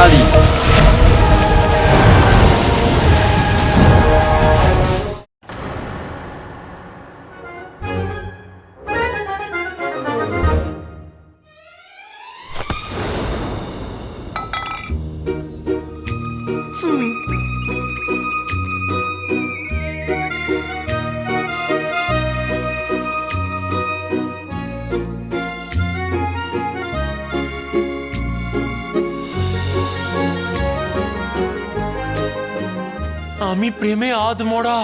নারী। আমি প্রেমে আধমরা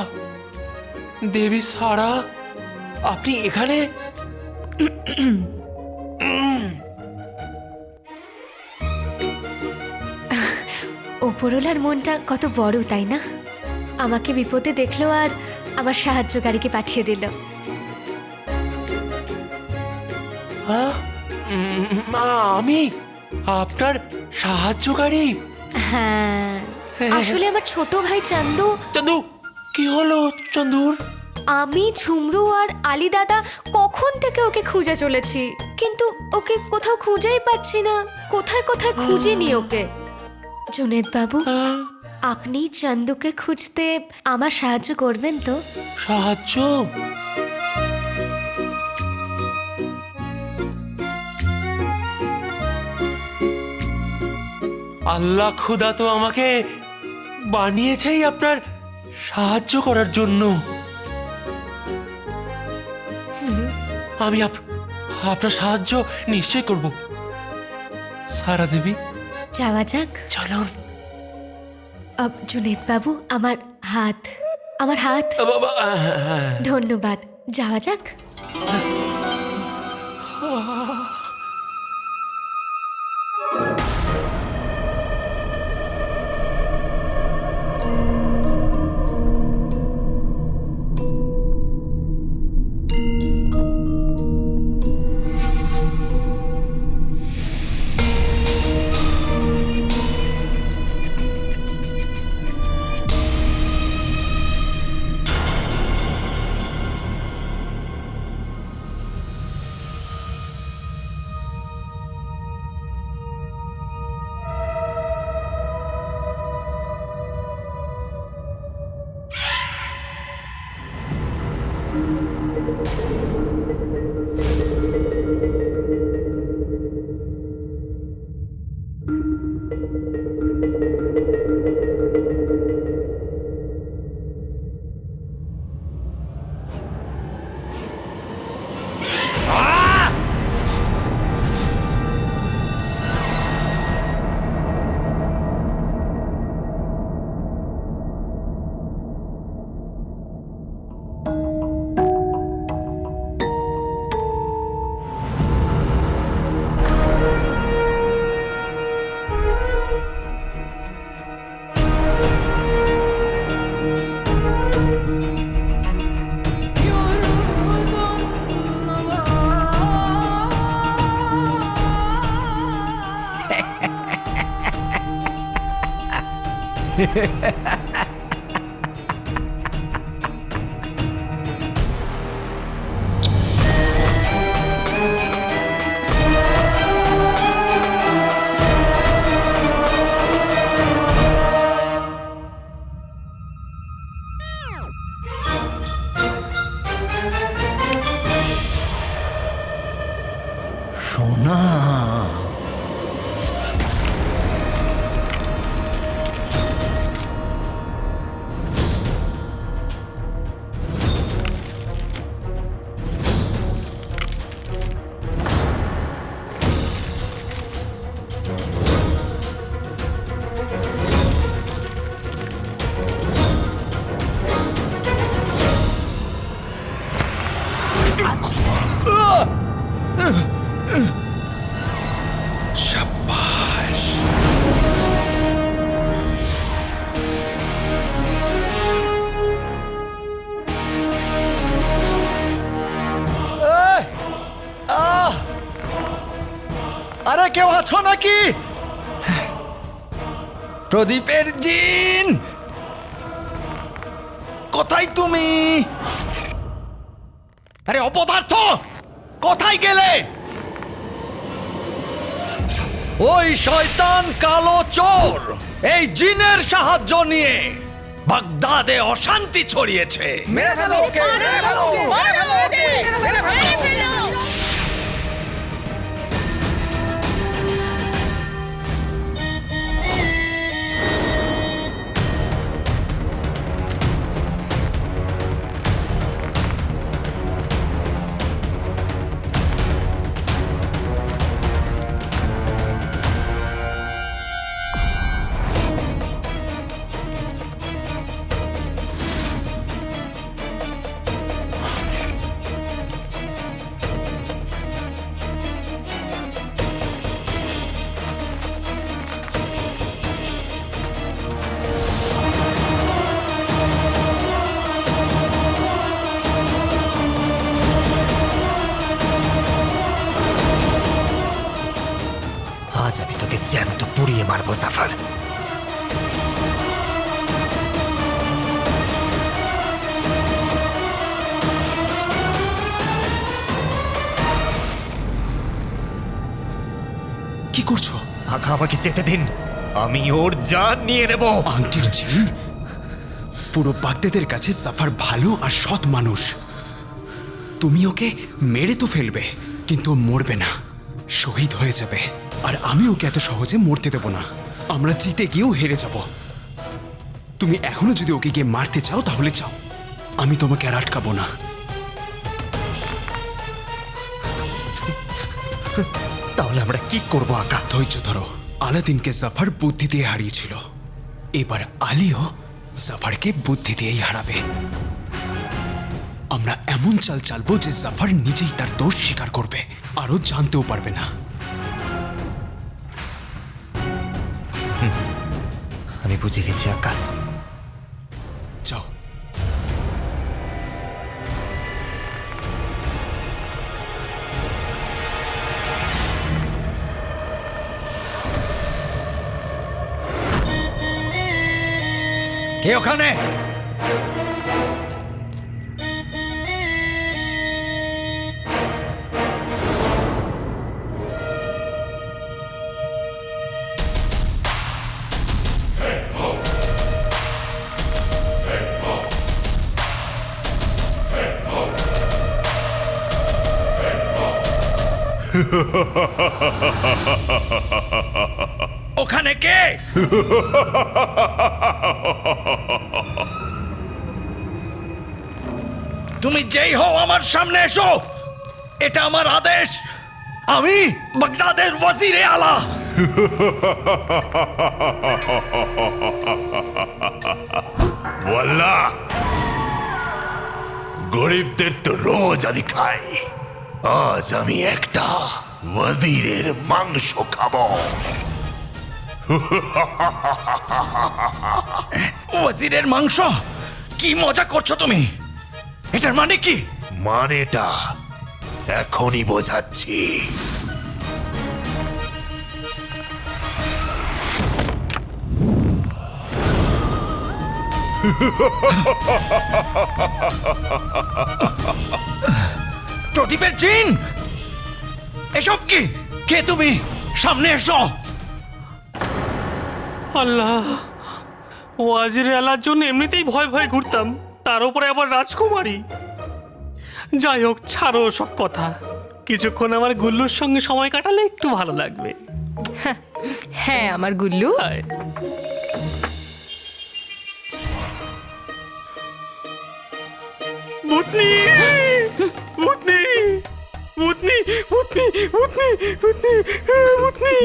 দেবী সারা, আপনি এখানে? ওপরওয়ালার মনটা কত বড়, তাই না? আমাকে বিপদে দেখলো আর আমার সাহায্যকারীকে পাঠিয়ে দিল। আমি আপনার সাহায্যকারী? হ্যাঁ, আসলে আমার ছোট ভাই চান্দু। চন্দু, কি হলো চন্দুর? আমি, ঝুমরু আর আলী দাদা কখন থেকে ওকে খুঁজে চলেছি, কিন্তু ওকে কোথাও খুঁজেই পাচ্ছি না। কোথায় কোথায় খুঁজিনি ওকে। জুনেদ বাবু, আপনি চান্দুকে খুঁজতে আমার সাহায্য করবেন তো? সাহায্য? আল্লাহ খুদা তো আমাকে বানিয়েছেই আপনার সাহায্য করার জন্য। আমি আপনার সাহায্য নিশ্চয় করব সারা দেবী। যাওয়া যাক। চলুন। জুনেদ বাবু, আমার হাত। ধন্যবাদ, যাওয়া যাক। সোনা, শাবাশ। আরে কেউ আছো নাকি? প্রদীপের জিন, কোথায় তুমি? আরে অপদার্থ, কোথায় গেলে? ওই শয়তান কালো চোর এই জিনের সাহায্য নিয়ে বাগদাদে অশান্তি ছড়িয়েছে। মেরে ফেলো ওকে, মেরে ফেলো, মেরে ফেলো ওকে, মেরে ফেলো। আজ আমি তোকে জ্যান্ত পুড়িয়ে মারবো জাফর। কি করছো? আঘা আমাকে যেতে দিন, আমি ওর জান নিয়ে নেব। আংটির জিন? পুরো বাগদাদের কাছে জাফর ভালো আর সৎ মানুষ। তুমি ওকে মেরে তো ফেলবে, কিন্তু ও মরবে না, শহীদ হয়ে যাবে। আর আমি ওকে এত সহজে মরতে দেব না। আমরা জিতে গিয়েও হেরে যাব। তুমি এখনো যদি ওকে গিয়ে মারতে চাও তাহলে চাও, আমি তোমাকে আর আটকাবো না। তাহলে আমরা কি করবো আকা? ধৈর্য ধরো। আলাদিনকে জাফর বুদ্ধি দিয়ে হারিয়েছিল, এবার আলীও জাফরকে বুদ্ধি দিয়েই হারাবে। আমরা এমন চাল চালবো যে জাফর নিজেই তার দোষ স্বীকার করবে, আরও জানতেও পারবে না। আমি বুঝে গেছি আকা। যাও। কে ওখানে? ওখানে কে? তুমি যেই হও আমার সামনে এসো, এটা আমার আদেশ। আমি বাগদাদের ওয়াজিরে আলা। ওয়াল্লাহ, গরিবদের তো রোজ আমি খাই, আজ আমি একটা ওয়াজিরের মাংস খাবো। ওয়াজিরের মাংস? কি মজা করছো তুমি? এটার মানে কি? মানেটা এখনই বোঝাচ্ছি। প্রদীপের জিন, এসব কি? কে তুমি? সামনে এসো। আল্লাহ, ওয়াজির আলার জন্য এমনিতেই ভয় ভয় ঘুরতাম, তার উপরে আবার রাজকুমারী। যাই হোক, ছাড়ো সব কথা। কিছুক্ষণ আমার গুল্লুর সঙ্গে সময় কাটালে একটু ভালো লাগবে। হ্যাঁ আমার গুল্লু, হায়। ভূতনি, ভূতনি, ভূতনি, ভূতনি, ভূতনি, ভূতনি, ভূতনি।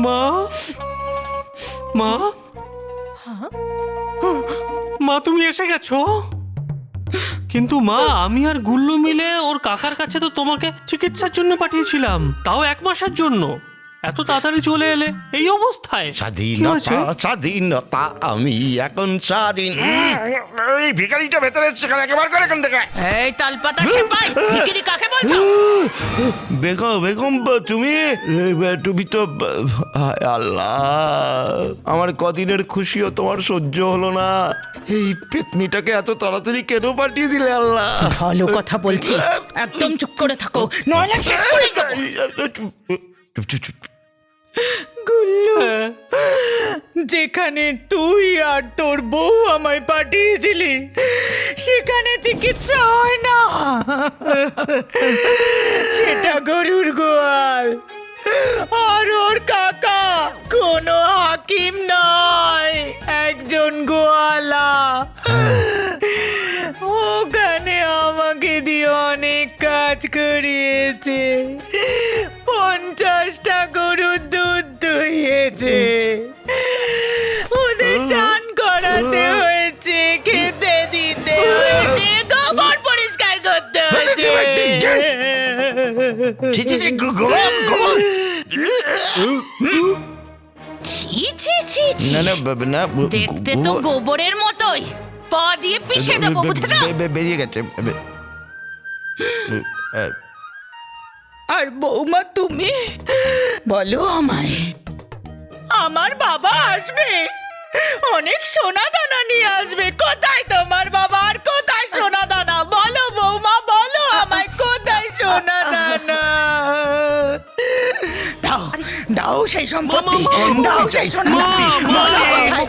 মা, মা, মা তুমি এসে গেছো? কিন্তু মা, আমি আর গুল্লু মিলে ওর কাকার কাছে তো তোমাকে চিকিৎসার জন্য পাঠিয়েছিলাম, তাও 1 মাসের জন্য। এত তাড়াতাড়ি চলে এলে এই অবস্থায়? কি হয়েছে? স্বাধীনতা, স্বাধীনতা, আমি এখন স্বাধীন। এই ভিখারিটা ভেতরে সেখানে একেবারে করে এখান থেকে। এই তালপাতা সেপাই, ভিখারি কাকে বলছো? বেগম, বেগম তুমি তুমি তো, হায় আল্লাহ, আমার কদিনের খুশিও তোমার সহ্য হলো না। এই পেতনিটাকে এত তাড়াতাড়ি কেন পাঠিয়ে দিলে আল্লাহ? ভালো কথা বলছি, একদম চুপ করে থাকো, নয়না শেষ করে দেবো। চুপ চুপ চুপ। গুল্লু, যেখানে তুই আর তোর বউ আমায় পাঠিয়েছিলি সেখানে চিকিৎসা হয় না, সেটা গরুর গোয়াল। আর ওর কাকা কোনো হাকিম নয়, একজন গোয়ালা। ওখানে আমাকে দিয়ে অনেক কাজ করিয়েছে, 50টা গরুর দুধ দুইয়েছে, ওদের চান করাতে হয়েছে, খেতে দিতে হয়েছে, গোবর পরিষ্কার করতে হয়েছে। ছি, ছি, ছি, গোবর, গোবর। ছি ছি ছি ছি, না না না দেখতে তো গোবরের মতোই, পা দিয়ে পিষে দেবো, বুঝেছো? বেরিয়ে গেছে। আর বৌমা তুমি বলো আমায়, আমার বাবা আসবে, অনেক সোনা দানা নিয়ে আসবে। কোথায় তোমার বাবা আর কোথায় সোনা দানা? বলো বৌমা, বলো আমায়, কোথায় সোনা দানা? দাও দাও সেই সম্পত্তি, দাও সেই সোনা দানা। বলো কোথায়?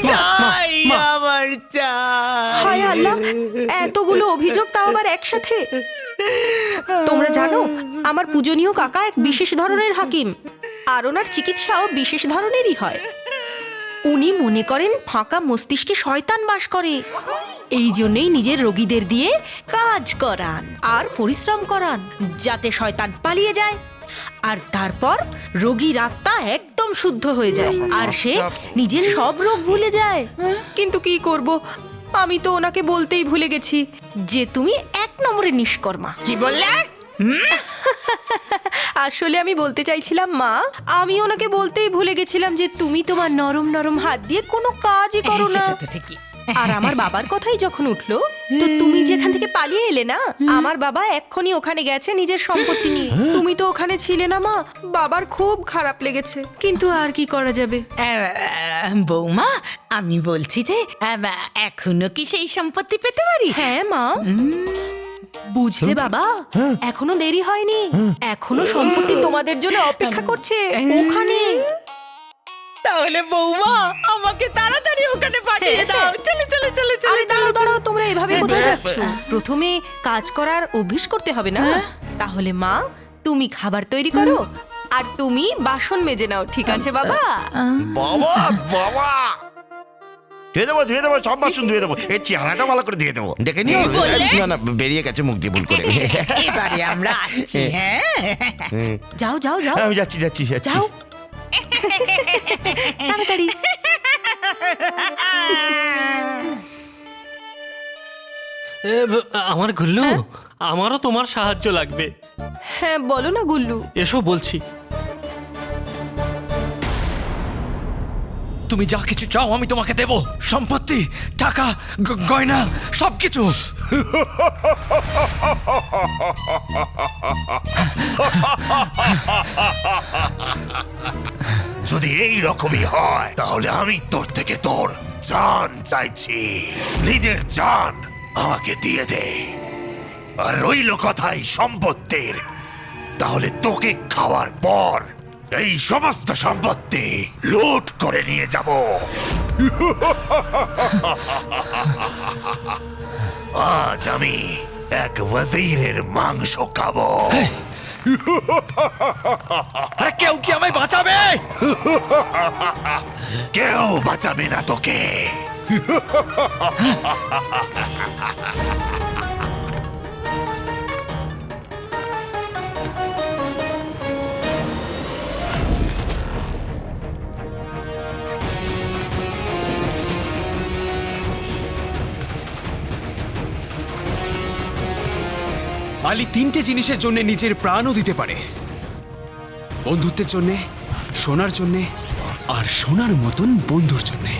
চাই আমার চাই। হায় আল্লাহ, এতগুলো অভিযোগ তাও আবার একসাথে। তোমরা জানো আমার পূজনীয় কাকা এক বিশেষ ধরনের হাকিম, আর ওনার চিকিৎসাও বিশেষ ধরনেরই হয়। উনি মনে করেন ফাঁকা মস্তিষ্কে শয়তান বাস করে, এই জন্যই নিজের রোগীদের দিয়ে কাজ করান আর পরিশ্রম করান যাতে শয়তান পালিয়ে যায়, আর তারপর রোগীর আত্মা একদম শুদ্ধ হয়ে যায় আর সে নিজের সব রোগ ভুলে যায়। কিন্তু কি করব, আমি তো ওনাকে বলতেই ভুলে গেছি যে তুমি 1 নম্বরে নিষ্কর্মা। কি বললে? আসলে আমি বলতে চাইছিলাম মা, আমি ওনাকে বলতেই ভুলে গেছিলাম যে তুমি তোমার নরম নরম হাত দিয়ে কোনো কাজই করো না। সেটা তো ঠিকই। আর আমার বাবার কথাই যখন উঠলো, তো তুমি যেখান থেকে পালিয়ে এলে না, আমার বাবা এক্ষুনি ওখানে গেছে নিজের সম্পত্তি নিয়ে। তুমি তো ওখানে ছিলে না মা, বাবার খুব খারাপ লেগেছে, কিন্তু আর কি করা যাবে। বৌমা, আমি বলছি যে এখনো কি সেই সম্পত্তি পেতে পারি? হ্যাঁ মা, বুঝলে বাবা, এখনো দেরি হয়নি, এখনো সম্পত্তি তোমাদের জন্য অপেক্ষা করছে ওখানে। তাহলে বৌমা আমাকে তাড়াতাড়ি ওখানে পাঠিয়ে দাও। চলে চলে চলে চলে। আরে দাঁড়াও দাঁড়াও, তোমরা এভাবে কোথায় যাচ্ছ? প্রথমে কাজ করার অভ্যেস করতে হবে না? তাহলে মা, তুমি খাবার তৈরি করো আর তুমি বাসন মেজে নাও, ঠিক আছে বাবা? বাবা বাবা, ধুয়ে দেবো, সব বাসন ধুয়ে দেবো। এই চেহারাটা ভালো করে ধুয়ে দেবো, দেখে নিও। না না, বেরিয়ে গেছে মুখ দিয়ে ভুল করে। এবারে আমরা আসছি। হ্যাঁ, যাও যাও যাও আমি যাচ্ছি যাচ্ছি যাচ্ছি। যাও তাড়াতাড়ি। আমার গুল্লু, আমারও তোমার সাহায্য লাগবে। হ্যাঁ বলো না গুল্লু। এসো বলছি। তুমি যা কিছু চাও আমি তোমাকে দেব, সম্পত্তি, টাকা, গয়না, সবকিছু। যদি এই রকমই হয় তাহলে আমি তোর থেকে তোর জান চাইছি, নিজের জান আমাকে দিয়ে দে। আর রইল কথাই সম্পত্তির, তাহলে তোকে খাওয়ার পর এই সমস্ত সম্পত্তি লুট করে নিয়ে যাব। আজ আমি এক ওয়াজিরের মাংস খাবো। আরে কেউ কি আমায় বাঁচাবে? কেউ বাঁচাবে না তোকে। আলী 3টে জিনিসের জন্য নিজের প্রাণও দিতে পারে, বন্ধুত্বের জন্যে, সোনার জন্যে, আর সোনার মতন বন্ধুর জন্যে।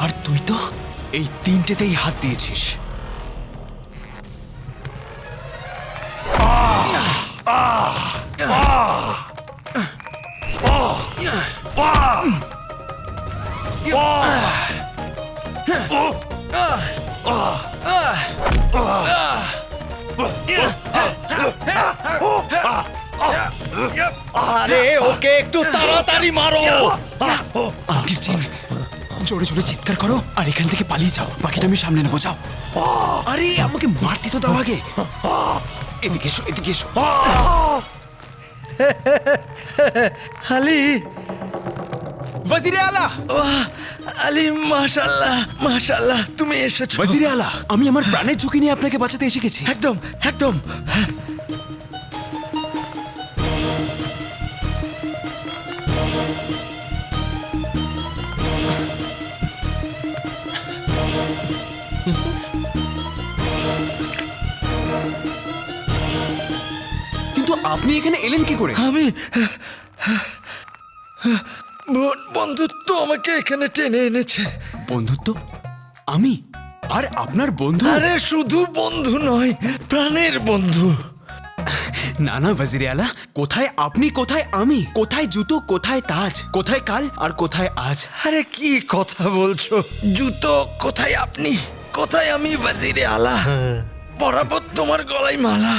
আর তুই তো এই 3টেতেই হাত দিয়েছিস। আরে ওকে একটু তাড়াতাড়ি মারো। আঙ্কির জিন, জোরে জোরে চিৎকার করো আর এখান থেকে পালিয়ে যাও, বাকিটা আমি সামনে নেবো, যাও। আরে আমাকে মারতে তো দাও আগে। এদিকে এসো, এদিকে এসো। আলী, ওয়াজিরে আলা, আলী, মাশাআল্লাহ, মাশাআল্লাহ, তুমি এসেছো। ওয়াজিরে আলা, আমি আমার প্রাণের ঝুঁকি নিয়ে আপনাকে বাঁচাতে এসে গেছি। একদম, একদম। কিন্তু আপনি এখানে এলেন কি করে? আমি বন্ধুত্ব আমাকে এখানে টেনে এনেছে। বন্ধুত্ব? আমি আর আপনার বন্ধু? আরে শুধু বন্ধু নয়, প্রাণের বন্ধু। না না ওয়াজিরে আলা, কোথায় আপনি, কোথায় আমি, কোথায় জুতো, কোথায় তাজ, কোথায় কাল আর কোথায় আজ? আরে কি কথা বলছো? জুতো কোথায় আপনি, কোথায় আমি ওয়াজিরে আলা, বরাবর তোমার গলায় মালা।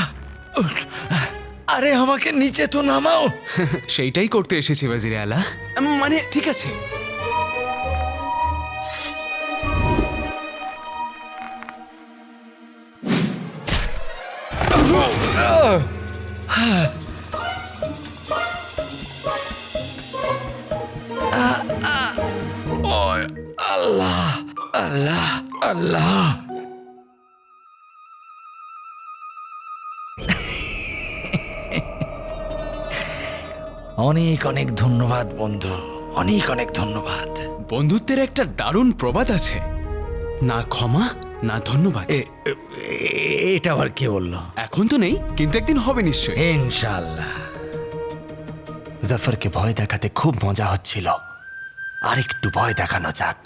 আরে আমাকে নিচে তো নামাও। সেইটাই করতে এসেছি ওয়াজিরে আলা। মানে ঠিক আছে। ওয় আল্লাহ, আল্লাহ, আল্লাহ। অনেক অনেক ধন্যবাদ বন্ধু, অনেক অনেক ধন্যবাদ। বন্ধুত্বের একটা দারুণ প্রবাদ আছে, না ক্ষমা না ধন্যবাদ। এটা আবার কে বললো? এখন তো নেই, কিন্তু একদিন হবে নিশ্চয়ই। ইনশাআল্লাহ। জাফরকে ভয় দেখাতে খুব মজা হচ্ছিল, আর একটু ভয় দেখানো যাক।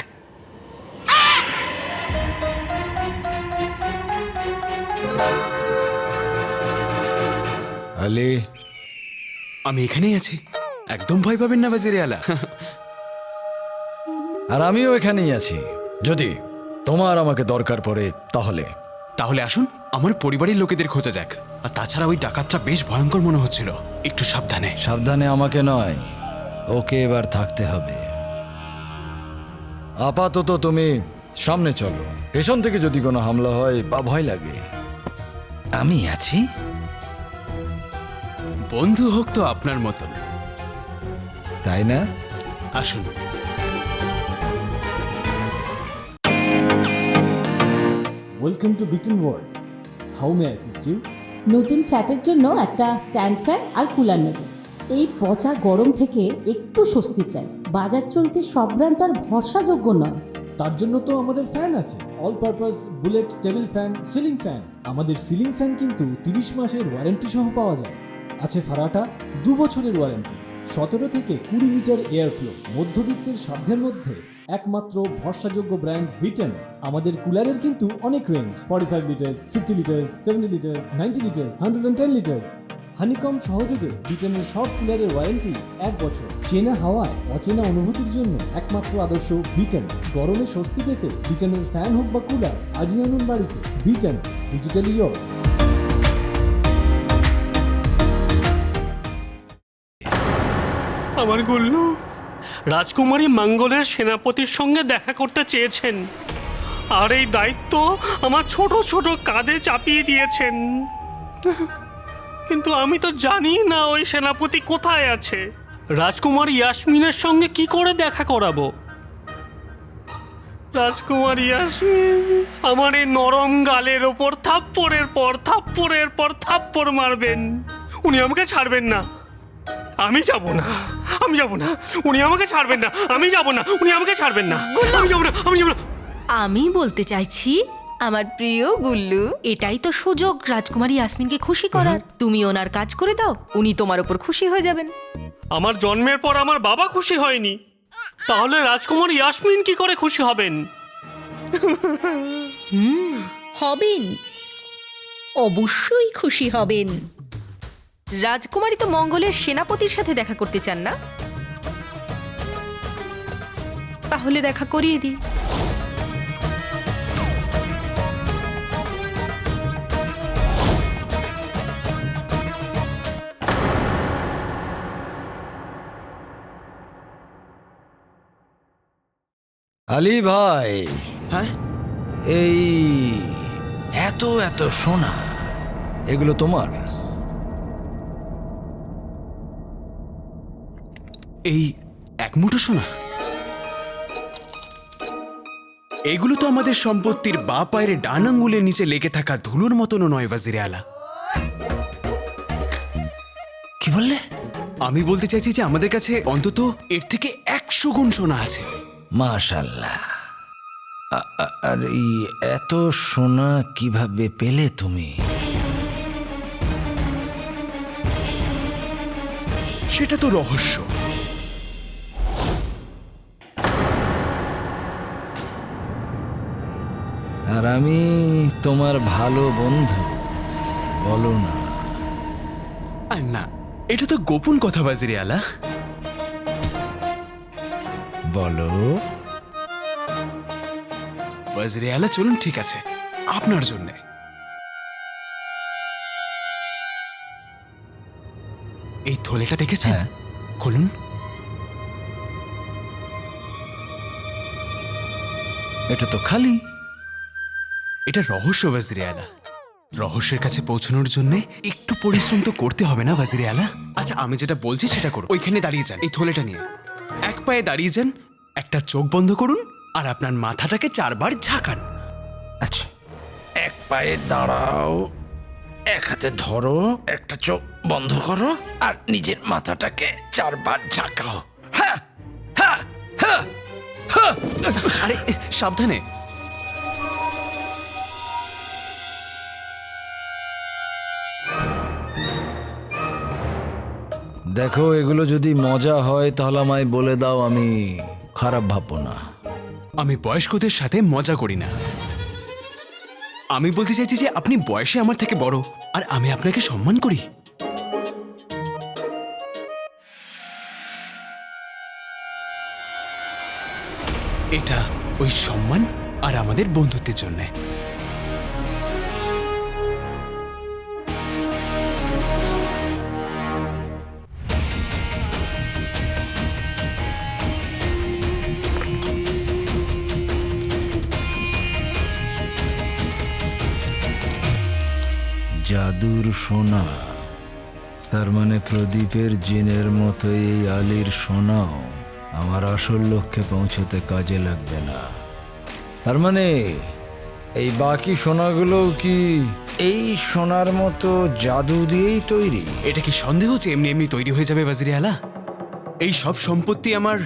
আলী, আমি এখানেই আছি, একদম ভয় পাবেন না ওয়াজিরে আলা। আর আমিও এখানেই আছি, যদি তোমার আমাকে দরকার পড়ে তাহলে। তাহলে আসুন আমার পরিবারের লোকেদের খোঁজা যাক। আর তাছাড়া ওই ডাকাতটা বেশ ভয়ঙ্কর মনে হচ্ছিল, একটু সাবধানে। সাবধানে আমাকে নয়, ওকে এবার থাকতে হবে। আপাতত তুমি সামনে চলো, পেছন থেকে যদি কোনো হামলা হয় বা ভয় লাগে, আমি আছি। বন্ধু হোক তো আপনার মতন, তাই না? আসুন। ওয়েলকাম টু বিটেন world. How may assist you? নতুন ফ্ল্যাটের জন্য একটা স্ট্যান্ড ফ্যান আর কুলার নেব। এই পচা গরম থেকে একটু স্বস্তি চাই। বাজার চলতে সব ব্র্যান্ড তো আর ভরসাযোগ্য নয়। তার জন্য তো আমাদের ফ্যান আছে, all purpose bullet table fan, ceiling fan. আমাদের সিলিং ফ্যান কিন্তু 30 মাসের ওয়ারেন্টি সহ পাওয়া যায়। আছে ফারাটা 2 বছরের ওয়ারেন্টি, 17 থেকে 20 মিটার এয়ার ফ্লো, মধ্যবিত্তের সাধ্যের মধ্যে একমাত্র ভরসাযোগ্য ব্র্যান্ড বিটেন। আমাদের কুলারের কিন্তু অনেক range, 45 litres, 50 litres, 70 litres, 90 litres, 110 litres. Honeycomb সহযোগে বিটেনের সব কুলারের ওয়ারেন্টি 1 বছর। চেনা হাওয়ায় অচেনা অনুভূতির জন্য একমাত্র আদর্শ বিটেন। গরমে স্বস্তি পেতে বিটেনের ফ্যান হোক বা কুলার, আজই আনুন বাড়িতে। Beaten, digitally yours. আমার গুল্লু, রাজকুমারী মঙ্গলের সেনাপতির সঙ্গে দেখা করতে চেয়েছেন, আর এই দায়িত্ব আমার ছোট ছোট কাঁধে চাপিয়ে দিয়েছেন। কিন্তু আমি তো জানি না ওই সেনাপতি কোথায় আছে। রাজকুমার ইয়াসমিনের সঙ্গে কি করে দেখা করাবো? রাজকুমার ইয়াসমিন আমার এই নরম গালের ওপর থাপ্পড়ের পর থাপ্পড়ের পর থাপ্পড় মারবেন। উনি আমাকে ছাড়বেন না। আমি যাব না, আমি যাব না, উনি আমাকে ছাড়বেন না। আমি যাব না, উনি আমাকে ছাড়বেন না। আমি যাব না, আমি যাব না। আমি বলতে চাইছি, আমার প্রিয় গুল্লু, এটাই তো সুযোগ রাজকুমারী ইয়াসমিনকে খুশি করার। তুমি ওনার কাজ করে দাও, উনি তোমার উপর খুশি হয়ে যাবেন। আমার জন্মের পর আমার বাবা খুশি হয়নি, তাহলে রাজকুমার ইয়াসমিন কি করে খুশি হবেন? হবেন, অবশ্যই খুশি হবেন। রাজকুমারী তো মঙ্গলের সেনাপতির সাথে দেখা করতে চান না? তাহলে দেখা করিয়ে দিই। আলী ভাই, হ্যাঁ, এই এত এত সোনা, এগুলো তোমার? এই এক মুঠো সোনা? এগুলো তো আমাদের সম্পত্তির বা পায়ের ডান আঙ্গুলের নিচে লেগে থাকা ধুলোর মতনও নয় ওয়াজিরে আলা। কি বললে? আমি বলতে চাইছি যে আমাদের কাছে অন্তত এর থেকে 100 গুণ সোনা আছে। মাশাআল্লাহ। আর এই এত সোনা কিভাবে পেলে তুমি? সেটা তো রহস্য। আর আমি তোমার ভালো বন্ধু, বলো না। আর না, এটা তো গোপন কথা ওয়াজিরে আলা। বলো। ওয়াজিরে আলা চলুন, ঠিক আছে, আপনার জন্যে। এই থলেটা দেখেছেন? হ্যাঁ। খুলুন। এটা তো খালি। এটা রহস্য ওয়াজিরে আলা। রহস্যের কাছে পৌঁছানোর জন্য একটু পরিশ্রম তো করতে হবে না ওয়াজিরে আলা? আচ্ছা, আমি যেটা বলছি সেটা করুন। ওইখানে দাঁড়িয়ে যান, এই থলেটা নিয়ে এক পায়ে দাঁড়িয়ে যান, একটা চোখ বন্ধ করুন আর আপনার মাথাটাকে 4 বার ঝাঁকান। আচ্ছা, এক পায়ে দাঁড়াও, এক হাতে ধরো, একটা চোখ বন্ধ করো আর নিজের মাথাটাকে 4 বার ঝাঁকাও। হ্যাঁ হ্যাঁ হ্যাঁ হ্যাঁ। আরে সাবধানে। দেখো, এগুলো যদি মজা হয় তাহলে আমায় বলে দাও, আমি খারাপ ভাববো না। আমি বয়স্কদের সাথে মজা করি না। আমি বলতে চাইছি যে আপনি বয়সে আমার থেকে বড় আর আমি আপনাকে সম্মান করি। এটা ওই সম্মান আর আমাদের বন্ধুত্বের জন্য। জাদুর সোনা, তার মানে প্রদীপের জিনের মতো এই আলীর সোনাও আমার আসল লক্ষ্যে পৌঁছতে কাজে লাগবে না। তার মানে এই বাকি সোনাগুলো কি এই সোনার মতো জাদু দিয়েই তৈরি? এটা কি সন্দেহ যে এমনি এমনি তৈরি হয়ে যাবে ওয়াজিরে আলা? এই সব সম্পত্তি আমার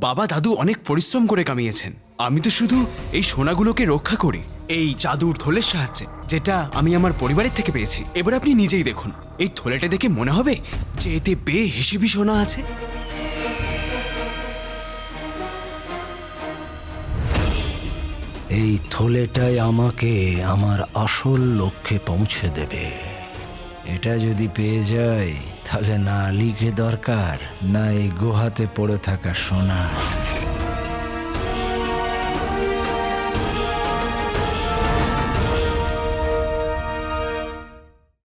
বাবা দাদু অনেক পরিশ্রম করে কামিয়েছেন। আমি তো শুধু এই সোনাগুলোকে রক্ষা করি এই জাদুর থলের সাহায্যে, যেটা আমি আমার পরিবারের থেকে পেয়েছি। এবার আপনি নিজেই দেখুন, এই থলেটা দেখে মনে হবে যে এতে বেহিসেবি সোনা আছে। এই থলেটাই আমাকে আমার আসল লক্ষ্যে পৌঁছে দেবে। এটা যদি পেয়ে যাই তাহলে না আলীকে দরকার, না এই গুহাতে পড়ে থাকা সোনা।